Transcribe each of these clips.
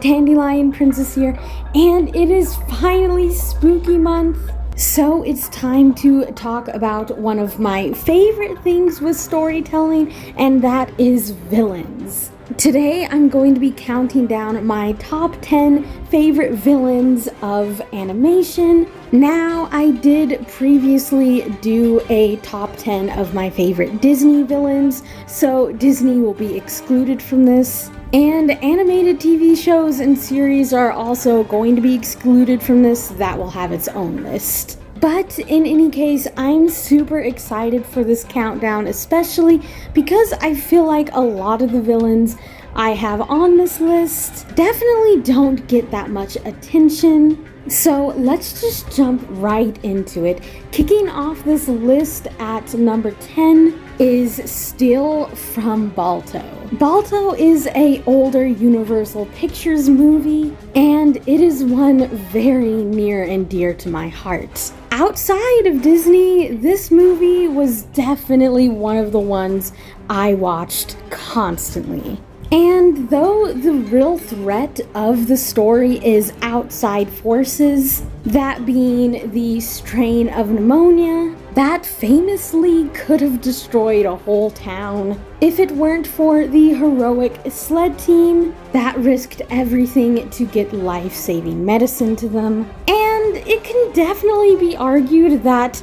Dandelion Princess here, and it is finally spooky month. So it's time to talk about one of my favorite things with storytelling, and that is villains. Today I'm going to be counting down my top 10 favorite villains of animation. Now, I did previously do a top 10 of my favorite Disney villains, so Disney will be excluded from this. And animated TV shows and series are also going to be excluded from this. That will have its own list. But in any case, I'm super excited for this countdown, especially because I feel like a lot of the villains I have on this list definitely don't get that much attention. So let's just jump right into it. Kicking off this list at number 10 is still from Balto. Balto is an older Universal Pictures movie, and it is one very near and dear to my heart. Outside of Disney, this movie was definitely one of the ones I watched constantly. And though the real threat of the story is outside forces, that being the strain of pneumonia, that famously could have destroyed a whole town if it weren't for the heroic sled team that risked everything to get life-saving medicine to them. And it can definitely be argued that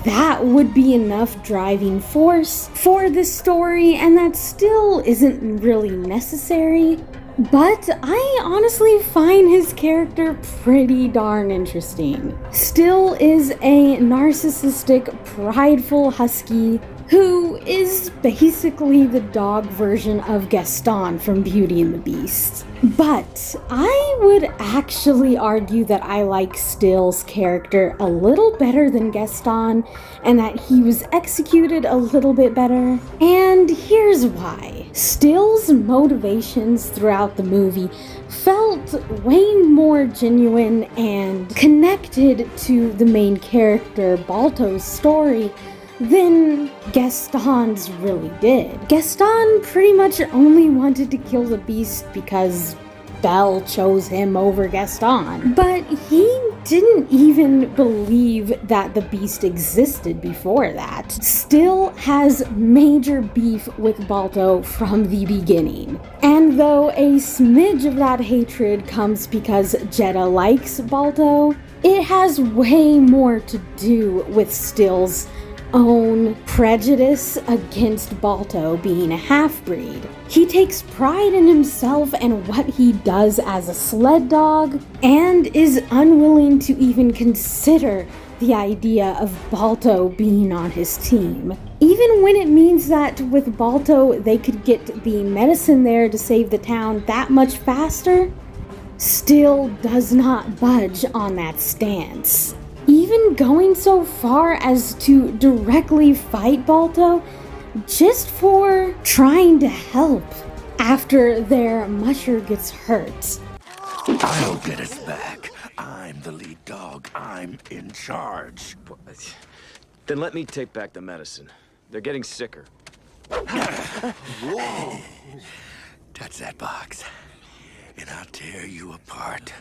that would be enough driving force for this story, and that still isn't really necessary. But I honestly find his character pretty darn interesting. Still is a narcissistic, prideful husky who is basically the dog version of Gaston from Beauty and the Beast. But I would actually argue that I like Still's character a little better than Gaston, and that he was executed a little bit better. And here's why. Still's motivations throughout the movie felt way more genuine and connected to the main character, Balto's story, than Gaston's really did. Gaston pretty much only wanted to kill the beast because Belle chose him over Gaston. But he didn't even believe that the beast existed before that. Still has major beef with Balto from the beginning. And though a smidge of that hatred comes because Jeddah likes Balto, it has way more to do with Still's own prejudice against Balto being a half-breed. He takes pride in himself and what he does as a sled dog, and is unwilling to even consider the idea of Balto being on his team. Even when it means that with Balto they could get the medicine there to save the town that much faster, Still does not budge on that stance. Even going so far as to directly fight Balto just for trying to help after their musher gets hurt. I'll get us back. I'm the lead dog. I'm in charge. Then let me take back the medicine. They're getting sicker. Whoa! Touch that box, and I'll tear you apart.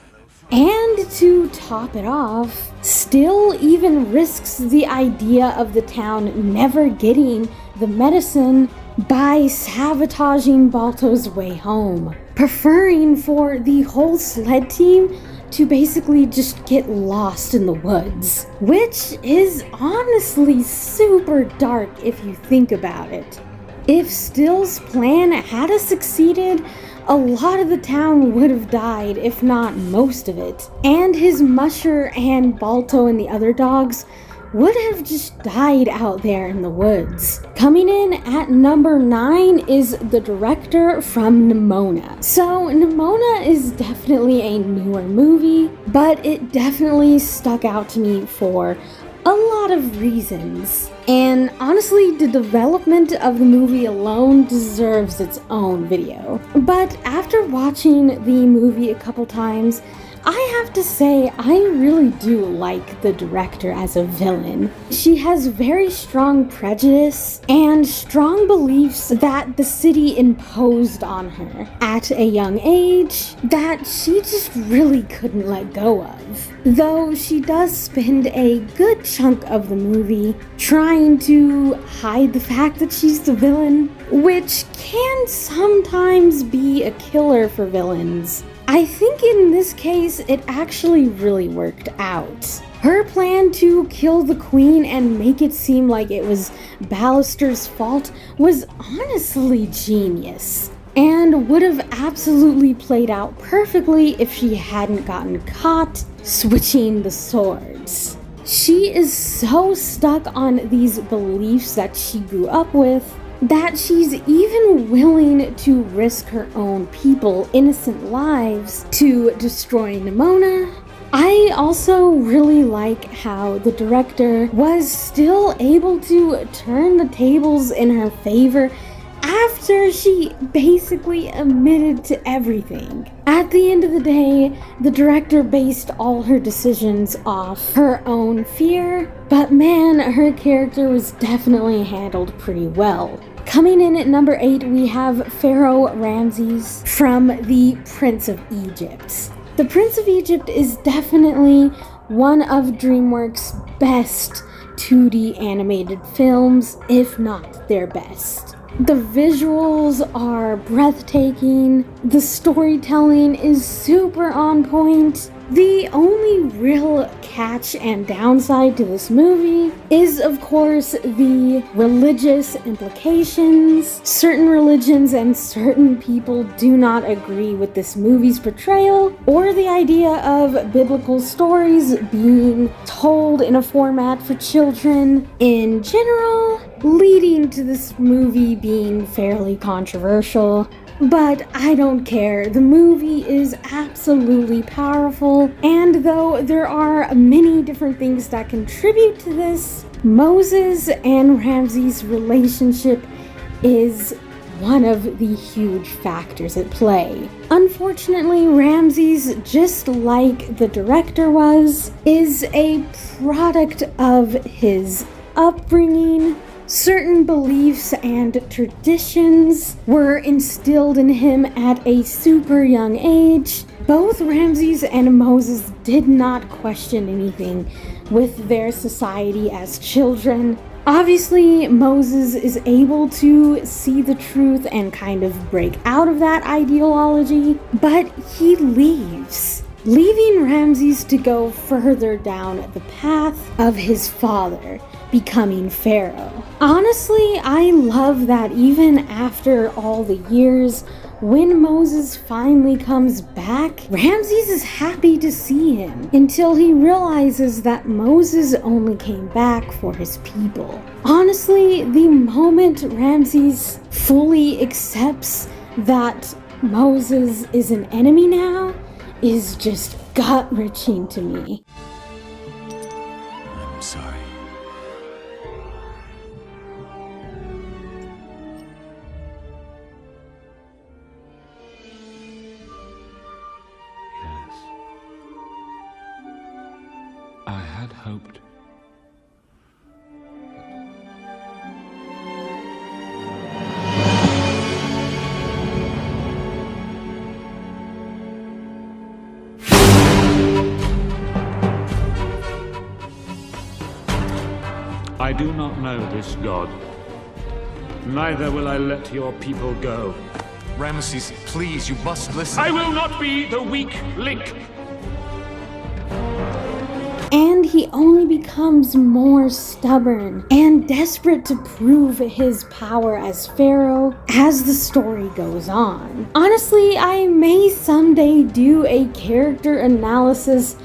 And to top it off, Still even risks the idea of the town never getting the medicine by sabotaging Balto's way home, preferring for the whole sled team to basically just get lost in the woods, which is honestly super dark if you think about it. If Still's plan had succeeded, a lot of the town would have died, if not most of it. And his musher and Balto and the other dogs would have just died out there in the woods. Coming in at number 9 is the director from Neona. So Neona is definitely a newer movie, but it definitely stuck out to me for a lot of reasons. And honestly, the development of the movie alone deserves its own video. But after watching the movie a couple times, I have to say, I really do like the director as a villain. She has very strong prejudice and strong beliefs that the city imposed on her at a young age that she just really couldn't let go of. Though she does spend a good chunk of the movie trying to hide the fact that she's the villain, which can sometimes be a killer for villains. I think in this case, it actually really worked out. Her plan to kill the queen and make it seem like it was Ballister's fault was honestly genius, and would have absolutely played out perfectly if she hadn't gotten caught switching the swords. She is so stuck on these beliefs that she grew up with that she's even willing to risk her own people, innocent lives, to destroy Neona. I also really like how the director was still able to turn the tables in her favor after she basically admitted to everything. At the end of the day, the director based all her decisions off her own fear, but man, her character was definitely handled pretty well. Coming in at number 8, we have Pharaoh Ramy from The Prince of Egypt. The Prince of Egypt is definitely one of DreamWorks' best 2D animated films, if not their best. The visuals are breathtaking, the storytelling is super on point. The only real catch and downside to this movie is, of course, the religious implications. Certain religions and certain people do not agree with this movie's portrayal or the idea of biblical stories being told in a format for children in general, leading to this movie being fairly controversial. But I don't care. The movie is absolutely powerful, and though there are many different things that contribute to this, Moses and Ramsey's relationship is one of the huge factors at play. Unfortunately, Ramsey's, just like the director was, is a product of his upbringing. Certain beliefs and traditions were instilled in him at a super young age. Both Ramses and Moses did not question anything with their society as children. Obviously, Moses is able to see the truth and kind of break out of that ideology, but he leaves, leaving Ramses to go further down the path of his father, becoming Pharaoh. Honestly, I love that even after all the years, when Moses finally comes back, Ramses is happy to see him until he realizes that Moses only came back for his people. Honestly, the moment Ramses fully accepts that Moses is an enemy now is just gut-wrenching to me. I'm sorry. I had hoped. I do not know this god. Neither will I let your people go. Ramesses, please, you must listen. I will not be the weak link. And he only becomes more stubborn and desperate to prove his power as Pharaoh as the story goes on. Honestly, I may someday do a character analysis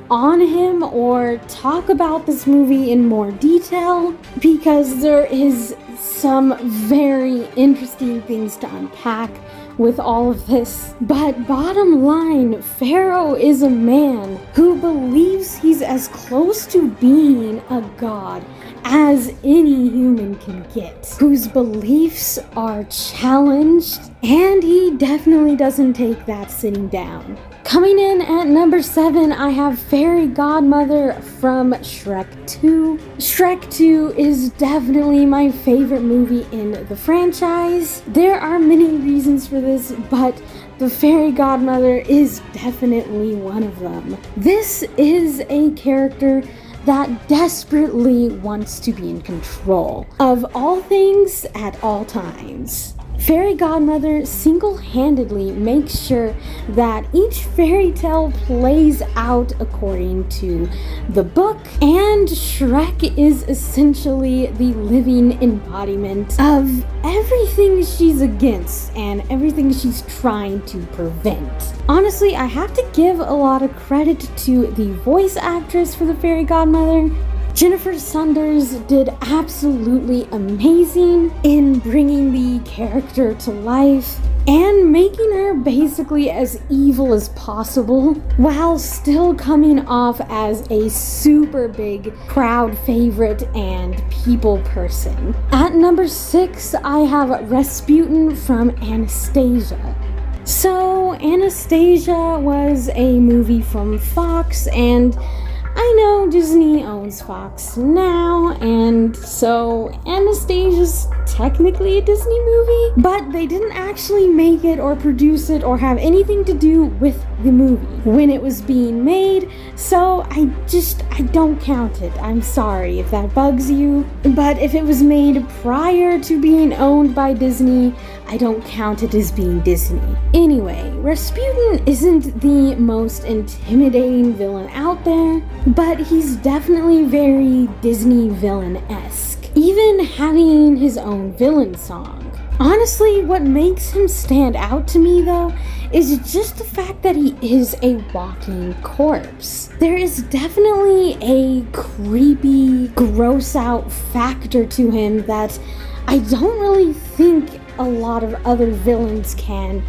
on him or talk about this movie in more detail, because there is some very interesting things to unpack with all of this. But bottom line, Pharaoh is a man who believes he's as close to being a god as any human can get, whose beliefs are challenged, and he definitely doesn't take that sitting down. Coming in at number 7, I have Fairy Godmother from Shrek 2. Shrek 2 is definitely my favorite movie in the franchise. There are many reasons for this, but the Fairy Godmother is definitely one of them. This is a character that desperately wants to be in control of all things at all times. Fairy Godmother single-handedly makes sure that each fairy tale plays out according to the book, and Shrek is essentially the living embodiment of everything she's against and everything she's trying to prevent. Honestly, I have to give a lot of credit to the voice actress for the Fairy Godmother. Jennifer Saunders did absolutely amazing in bringing the character to life and making her basically as evil as possible while still coming off as a super big crowd favorite and people person. At number 6, I have Rasputin from Anastasia. So, Anastasia was a movie from Fox, and I know Disney owns Fox now, and so Anastasia's technically a Disney movie, but they didn't actually make it or produce it or have anything to do with the movie when it was being made, so I don't count it. I'm sorry if that bugs you, but if it was made prior to being owned by Disney, I don't count it as being Disney. Anyway, Rasputin isn't the most intimidating villain out there, but he's definitely very Disney villain-esque, even having his own villain song. Honestly, what makes him stand out to me, though, is just the fact that he is a walking corpse. There is definitely a creepy, gross-out factor to him that I don't really think a lot of other villains can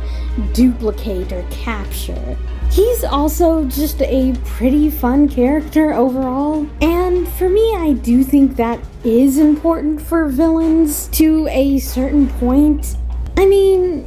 duplicate or capture. He's also just a pretty fun character overall, and for me, I do think that is important for villains to a certain point. I mean,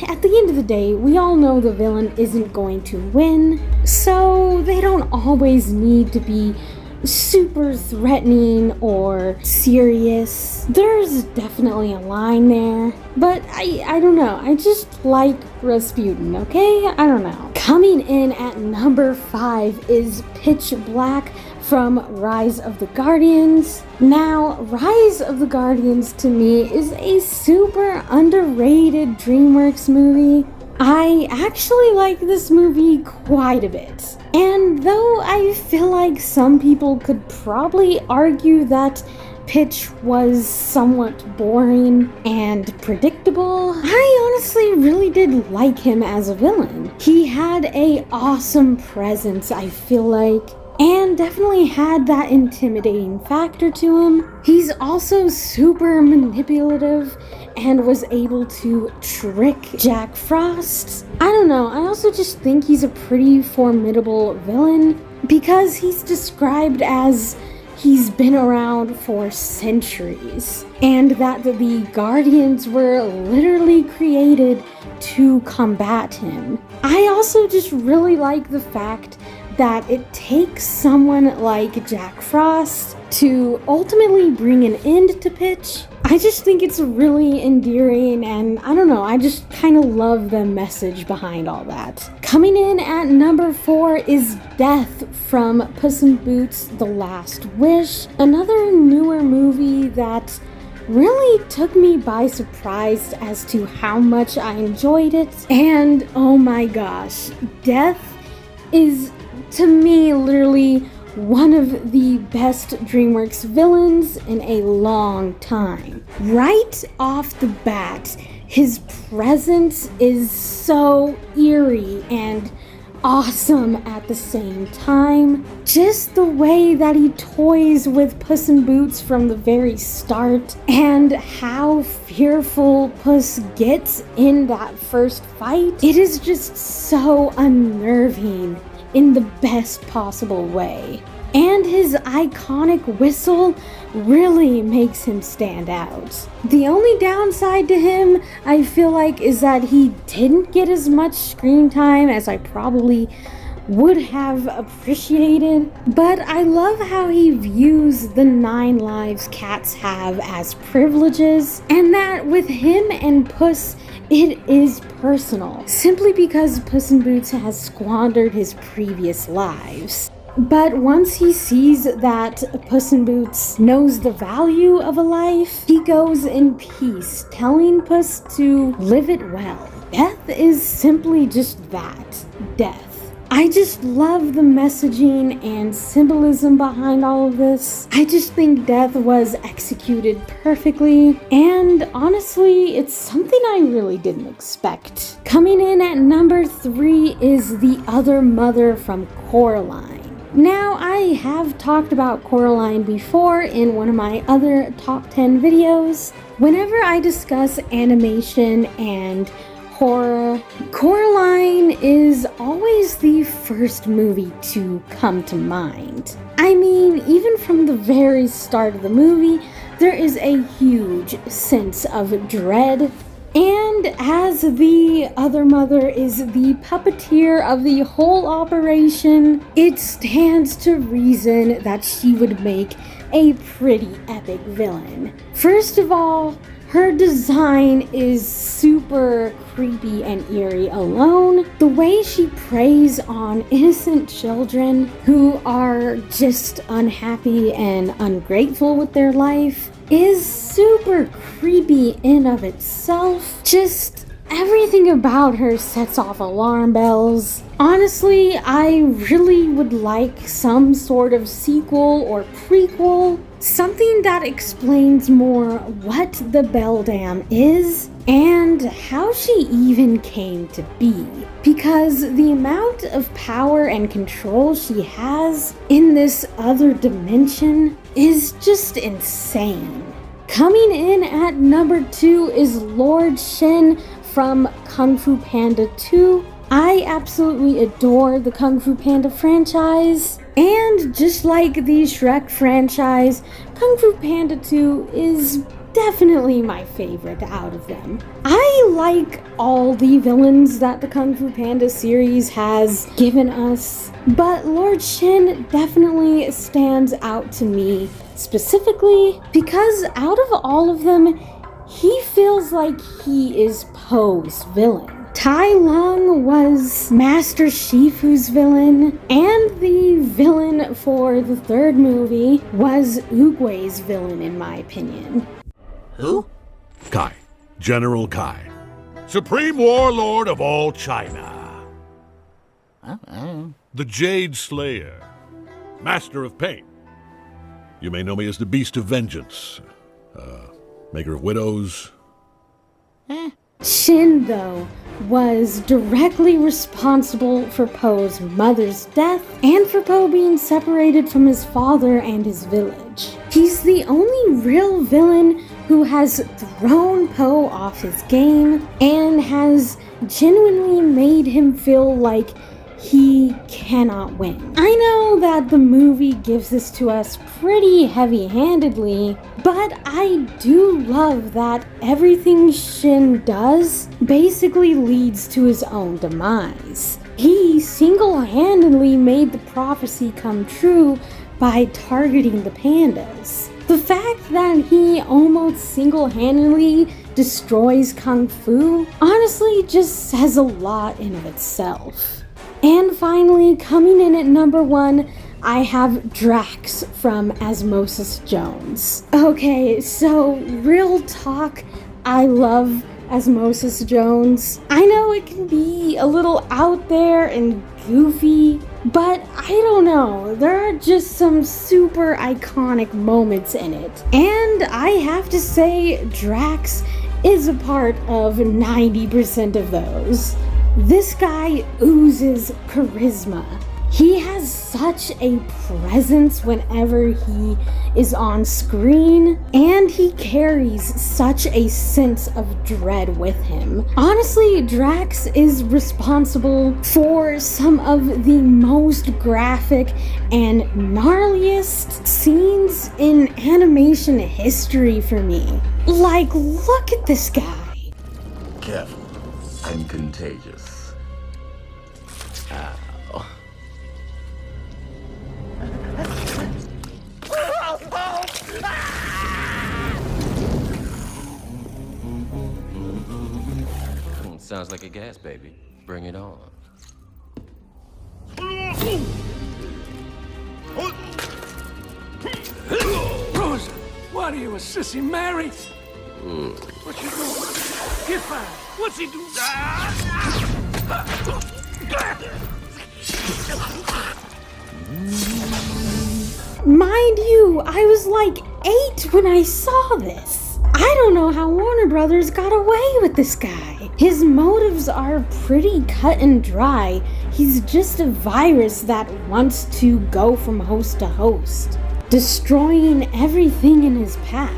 at the end of the day, we all know the villain isn't going to win, so they don't always need to be super threatening or serious. There's definitely a line there, but I don't know. I just like Rasputin, okay? I don't know. Coming in at number 5 is Pitch Black from Rise of the Guardians. Now, Rise of the Guardians to me is a super underrated DreamWorks movie. I actually like this movie quite a bit. And though I feel like some people could probably argue that Pitch was somewhat boring and predictable, I honestly really did like him as a villain. He had an awesome presence, I feel like, and definitely had that intimidating factor to him. He's also super manipulative and was able to trick Jack Frost. I don't know, I also just think he's a pretty formidable villain because he's described as he's been around for centuries and that the Guardians were literally created to combat him. I also just really like the fact that it takes someone like Jack Frost to ultimately bring an end to Pitch. I just think it's really endearing, and I don't know, I just kind of love the message behind all that. Coming in at number 4 is Death from Puss in Boots: The Last Wish, another newer movie that really took me by surprise as to how much I enjoyed it, and oh my gosh, Death is, to me, literally one of the best DreamWorks villains in a long time. Right off the bat, his presence is so eerie and awesome at the same time. Just the way that he toys with Puss in Boots from the very start, and how fearful Puss gets in that first fight. It is just so unnerving in the best possible way. and his iconic whistle really makes him stand out. The only downside to him, I feel like, is that he didn't get as much screen time as I probably would have appreciated, but I love how he views the 9 lives cats have as privileges, and that with him and Puss, it is personal, simply because Puss in Boots has squandered his previous lives. But once he sees that Puss in Boots knows the value of a life, he goes in peace, telling Puss to live it well. Death is simply just that, death. I just love the messaging and symbolism behind all of this. I just think death was executed perfectly, and honestly, it's something I really didn't expect. Coming in at number 3 is The Other Mother from Coraline. Now, I have talked about Coraline before in one of my other top 10 videos. Whenever I discuss animation and horror, Coraline is always the first movie to come to mind. I mean, even from the very start of the movie, there is a huge sense of dread. And as the other mother is the puppeteer of the whole operation, it stands to reason that she would make a pretty epic villain. First of all, her design is super creepy and eerie alone. The way she preys on innocent children who are just unhappy and ungrateful with their life is super creepy in of itself. Just everything about her sets off alarm bells. Honestly, I really would like some sort of sequel or prequel, something that explains more what the Beldam is and how she even came to be. Because the amount of power and control she has in this other dimension is just insane. Coming in at number 2 is Lord Shin from Kung Fu Panda 2. I absolutely adore the Kung Fu Panda franchise, and just like the Shrek franchise, Kung Fu Panda 2 is definitely my favorite out of them. I like all the villains that the Kung Fu Panda series has given us, but Lord Shin definitely stands out to me specifically because out of all of them, he feels like he is Poe's villain. Tai Lung was Master Shifu's villain, and the villain for the 3rd movie was Oogway's villain in my opinion. Who? Kai. General Kai. Supreme Warlord of all China. The Jade Slayer. Master of Pain. You may know me as the Beast of Vengeance. Maker of Widows. Shin, though, was directly responsible for Poe's mother's death and for Poe being separated from his father and his village. He's the only real villain who has thrown Poe off his game and has genuinely made him feel like he cannot win. I know that the movie gives this to us pretty heavy-handedly, but I do love that everything Shin does basically leads to his own demise. He single-handedly made the prophecy come true by targeting the pandas. The fact that he almost single-handedly destroys Kung Fu honestly just says a lot in of itself. And finally, coming in at number 1, I have Drax from Osmosis Jones. Okay, so real talk, I love Osmosis Jones. I know it can be a little out there and goofy, but I don't know, there are just some super iconic moments in it. And I have to say, Drax is a part of 90% of those. This guy oozes charisma. He has such a presence whenever he is on screen, and he carries such a sense of dread with him. Honestly, Drax is responsible for some of the most graphic and gnarliest scenes in animation history for me. Like, look at this guy. Careful. I'm contagious. Ow. Sounds like a gas, baby. Bring it on. Rosa, what are you, a sissy Mary? What you doing? Get fine. What's he doing? Mind you, I was like 8 when I saw this. I don't know how Warner Brothers got away with this guy. His motives are pretty cut and dry. He's just a virus that wants to go from host to host, destroying everything in his path.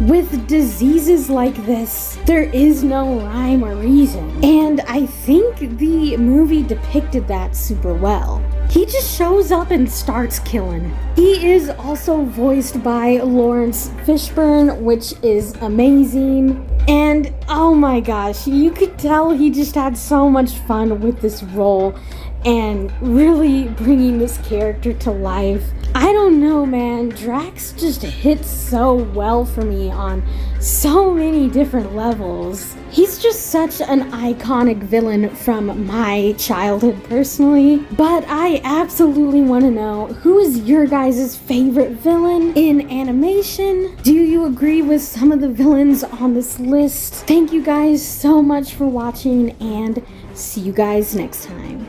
With diseases like this, there is no rhyme or reason, and I think the movie depicted that super well. He just shows up and starts killing. He is also voiced by Lawrence Fishburne, which is amazing. And oh my gosh, you could tell he just had so much fun with this role and really bringing this character to life. I don't know, man. Drax just hits so well for me on so many different levels. He's just such an iconic villain from my childhood personally, but I absolutely want to know, who is your guys' favorite villain in animation? Do you agree with some of the villains on this list? Thank you guys so much for watching, and see you guys next time.